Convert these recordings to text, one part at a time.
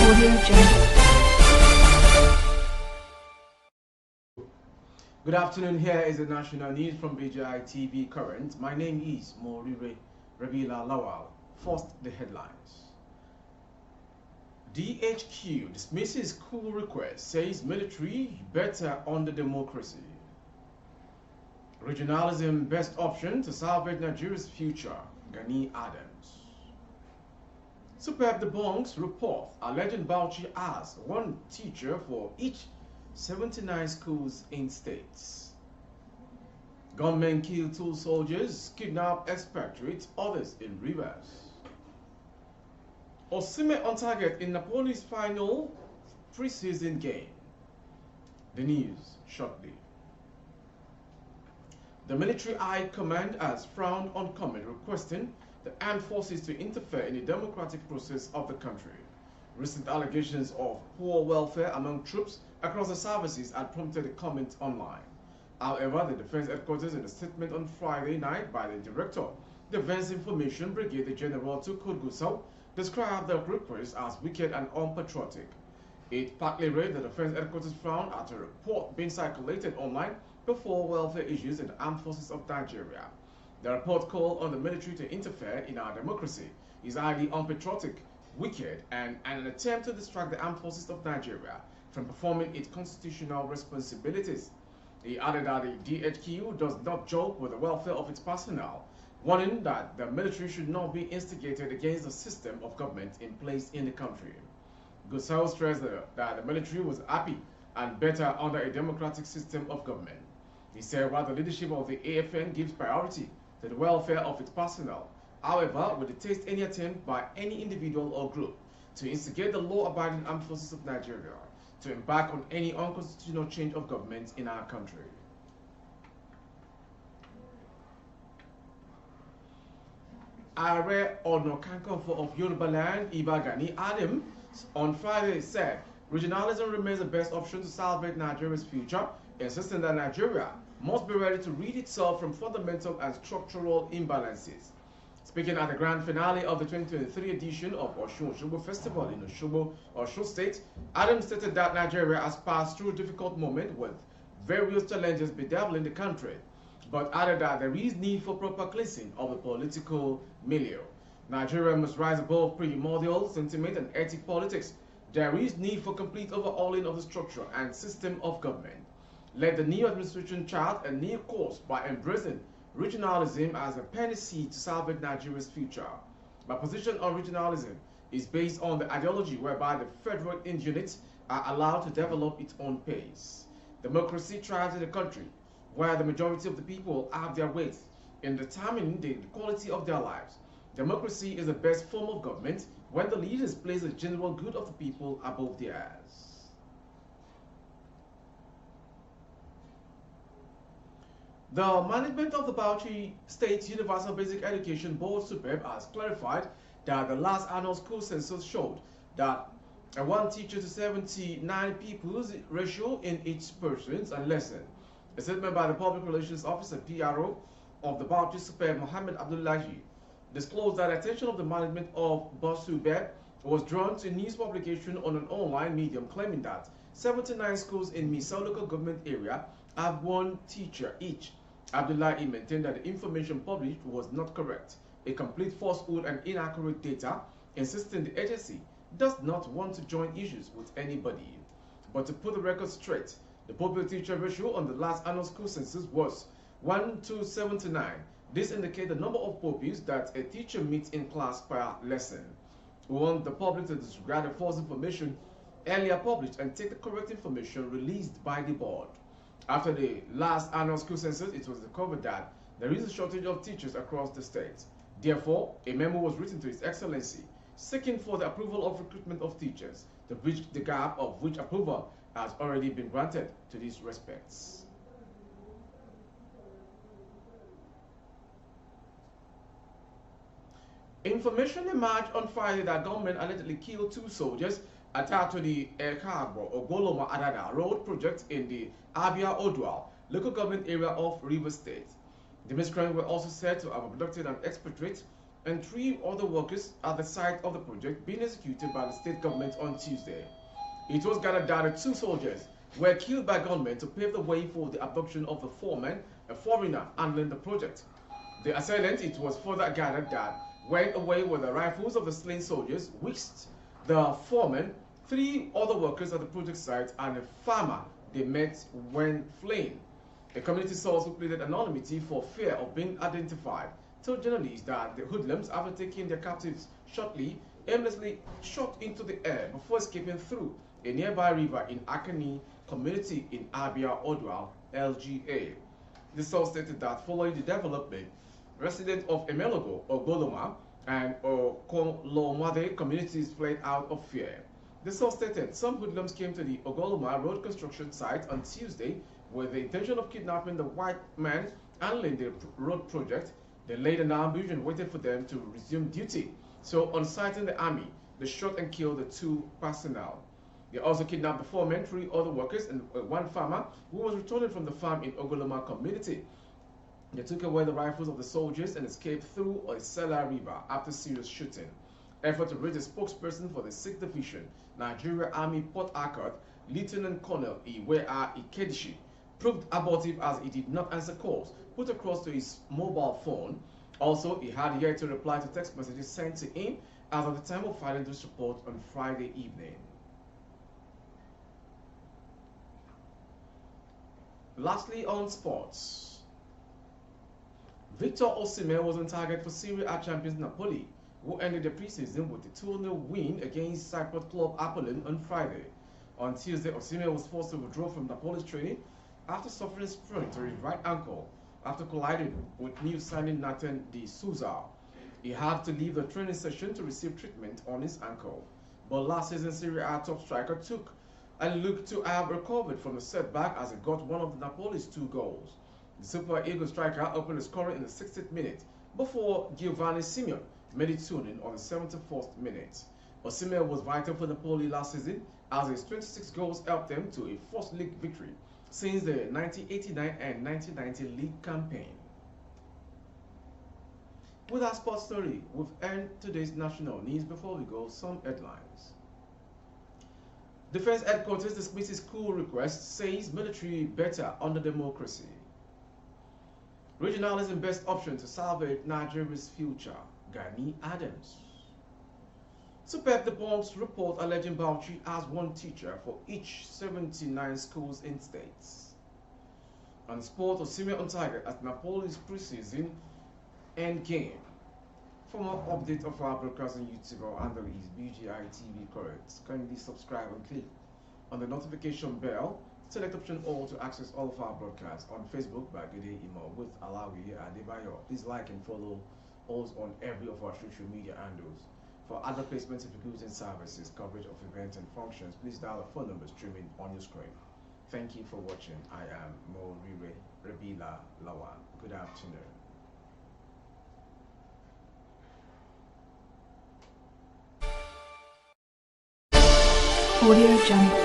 Audio Jungle. Good afternoon, here is the national news from BGI TV Current. My name is Morire Rabila Lawal. First, the headlines. DHQ dismisses coup request, says military better under democracy. Regionalism best option to salvage Nigeria's future, Gani Adams. Superb debunks report alleging Bauchi as one teacher for each 79 schools in states. Gunmen kill 2 soldiers, kidnap expatriates, others in Rivers. Osimhen on target in Napoli's final preseason game. The news shortly. The military high command has frowned on comment requesting the armed forces to interfere in the democratic process of the country. Recent allegations of poor welfare among troops across the services had prompted a comment online. However, the Defense Headquarters, in a statement on Friday night by the Director, Defense Information Brigadier General Tukur Gusau, described the request as wicked and unpatriotic. It partly read the Defense Headquarters frowned at a report being circulated online before welfare issues in the armed forces of Nigeria. The report called on the military to interfere in our democracy is highly unpatriotic, wicked, and an attempt to distract the armed forces of Nigeria from performing its constitutional responsibilities. He added that the DHQ does not joke with the welfare of its personnel, warning that the military should not be instigated against the system of government in place in the country. Gusau stressed that the military was happy and better under a democratic system of government. He said while the leadership of the AFN gives priority to the welfare of its personnel, however, would detest any attempt by any individual or group to instigate the law-abiding armed forces of Nigeria to embark on any unconstitutional change of government in our country. Ààrẹ Ọ̀nà Kakanfò of Yoruba land, Iba Gani Adams, on Friday said regionalism remains the best option to salvage Nigeria's future, insisting that Nigeria must be ready to rid itself from fundamental and structural imbalances. Speaking at the grand finale of the 2023 edition of Osun Osogbo Festival in Osogbo, Osun State, Adams stated that Nigeria has passed through a difficult moment with various challenges bedeviling the country, but added that there is need for proper cleansing of the political milieu. Nigeria must rise above primordial sentiment and ethnic politics. There is need for complete overhauling of the structure and system of government. Let the new administration chart a new course by embracing regionalism as a panacea to salvage Nigeria's future. My position on regionalism is based on the ideology whereby the federal units are allowed to develop its own pace. Democracy thrives in a country where the majority of the people have their weight in determining the quality of their lives. Democracy is the best form of government when the leaders place the general good of the people above theirs. The management of the Bauchi State Universal Basic Education Board (SUPEB) has clarified that the last annual school census showed that a 1 teacher to 79 pupils ratio in each persons and lesson. A statement by the Public Relations Officer (PRO) of the Bauchi SUPEB, Mohammed Abdullahi, disclosed that attention of the management of SUPEB was drawn to a news publication on an online medium claiming that 79 schools in Misau local government area have 1 teacher each. Abdullahi maintained that the information published was not correct, a complete falsehood and inaccurate data, insisting the agency does not want to join issues with anybody. But to put the record straight, the pupil teacher ratio on the last annual school census was 1 to 79. This indicates the number of pupils that a teacher meets in class per lesson. We want the public to disregard the false information earlier published and take the correct information released by the board. After the last annual school census, it was discovered that there is a shortage of teachers across the state. Therefore, a memo was written to His Excellency seeking for the approval of recruitment of teachers, to bridge the gap of which approval has already been granted to these respects. Information emerged on Friday that gunmen allegedly killed 2 soldiers attached to the Ekagbo Ogoloma Adada road project in the Abia Odual local government area of Rivers State. The miscreants were also said to have abducted an expatriate and 3 other workers at the site of the project being executed by the state government on Tuesday. It was gathered that the 2 soldiers were killed by gunmen to pave the way for the abduction of the foreman, a foreigner handling the project. The assailant, it was further gathered that, went away with the rifles of the slain soldiers, whisked the foreman, 3 other workers at the project site, and a farmer they met when fleeing. A community source who pleaded anonymity for fear of being identified told journalists that the hoodlums, after taking their captives shortly, aimlessly shot into the air before escaping through a nearby river in Akani community in Abia Odwa, LGA. The source stated that following the development, residents of Emelogo, Ogoloma, and Okolomade communities fled out of fear. The source stated some hoodlums came to the Ogoloma road construction site on Tuesday with the intention of kidnapping the white man handling the road project. They laid an ambush and waited for them to resume duty. So, on sighting the army, they shot and killed the 2 personnel. They also kidnapped the foreman, 3 other workers, and 1 farmer who was returning from the farm in Ogoloma community. They took away the rifles of the soldiers and escaped through Oisela River after serious shooting. Effort to reach a spokesperson for the 6th Division, Nigeria Army Port Harcourt, Lieutenant Colonel Iwea Ikedishi, proved abortive as he did not answer calls put across to his mobile phone. Also, he had yet to reply to text messages sent to him as of the time of filing this report on Friday evening. Lastly, on sports. Victor Osimhen was on target for Serie A champions Napoli, who ended the preseason with a 2-0 win against Cyprus club Apollon on Friday. On Tuesday, Osimhen was forced to withdraw from Napoli's training after suffering a sprain to his right ankle after colliding with new signing Nathan De Souza. He had to leave the training session to receive treatment on his ankle. But last season, Serie A top striker took and looked to have recovered from the setback as he got one of the Napoli's 2 goals. The Super Eagles striker opened the scoring in the 60th minute before Giovanni Simeone made it 2-0 on the 74th minute. Osimhen was vital for Napoli last season as his 26 goals helped them to a first league victory since the 1989 and 1990 league campaign. With our sports story, we've ended today's national news. Before we go, some headlines. Defense headquarters dismisses coup request, says military better under democracy. Regionalism best option to salvage Nigeria's future, Gani Adams. Superb debunks report alleging Bauchi has 1 teacher for each 79 schools in states. On sport, Osimhen on target at Napoli's preseason end game. For more updates of our broadcasting YouTube handle is BGI TV Correct. Kindly subscribe and click on the notification bell. Select option all to access all of our broadcasts on Facebook by Gede Imo with Alawi Adebayo. Please like and follow us on every of our social media handles. For other placements of goods and services, coverage of events and functions, please dial the phone number streaming on your screen. Thank you for watching. I am Morire Rebila Lawan. Good afternoon. Audio Jungle.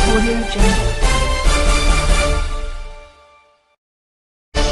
Audio Jungle.